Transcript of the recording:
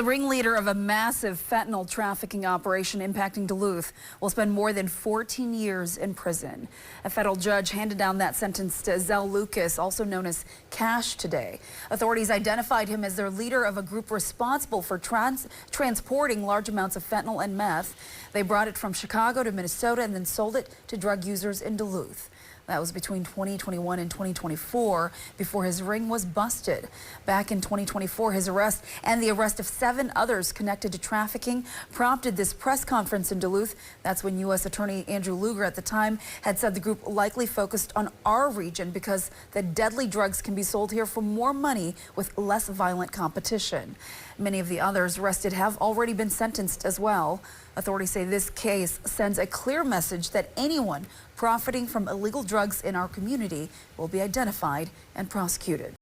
The ringleader of a massive fentanyl trafficking operation impacting Duluth will spend more than 14 years in prison. A federal judge handed down that sentence to Zell Lucas, also known as Cash, today. Authorities identified him as their leader of a group responsible for transporting large amounts of fentanyl and meth. They brought it from Chicago to Minnesota and then sold it to drug users in Duluth. That was between 2021 and 2024 before his ring was busted. Back in 2024, his arrest and the arrest of 7 others connected to trafficking prompted this press conference in Duluth. That's when U.S. Attorney Andrew Luger at the time had said the group likely focused on our region because the deadly drugs can be sold here for more money with less violent competition. Many of the others arrested have already been sentenced as well. Authorities say this case sends a clear message that anyone profiting from illegal drugs in our community will be identified and prosecuted.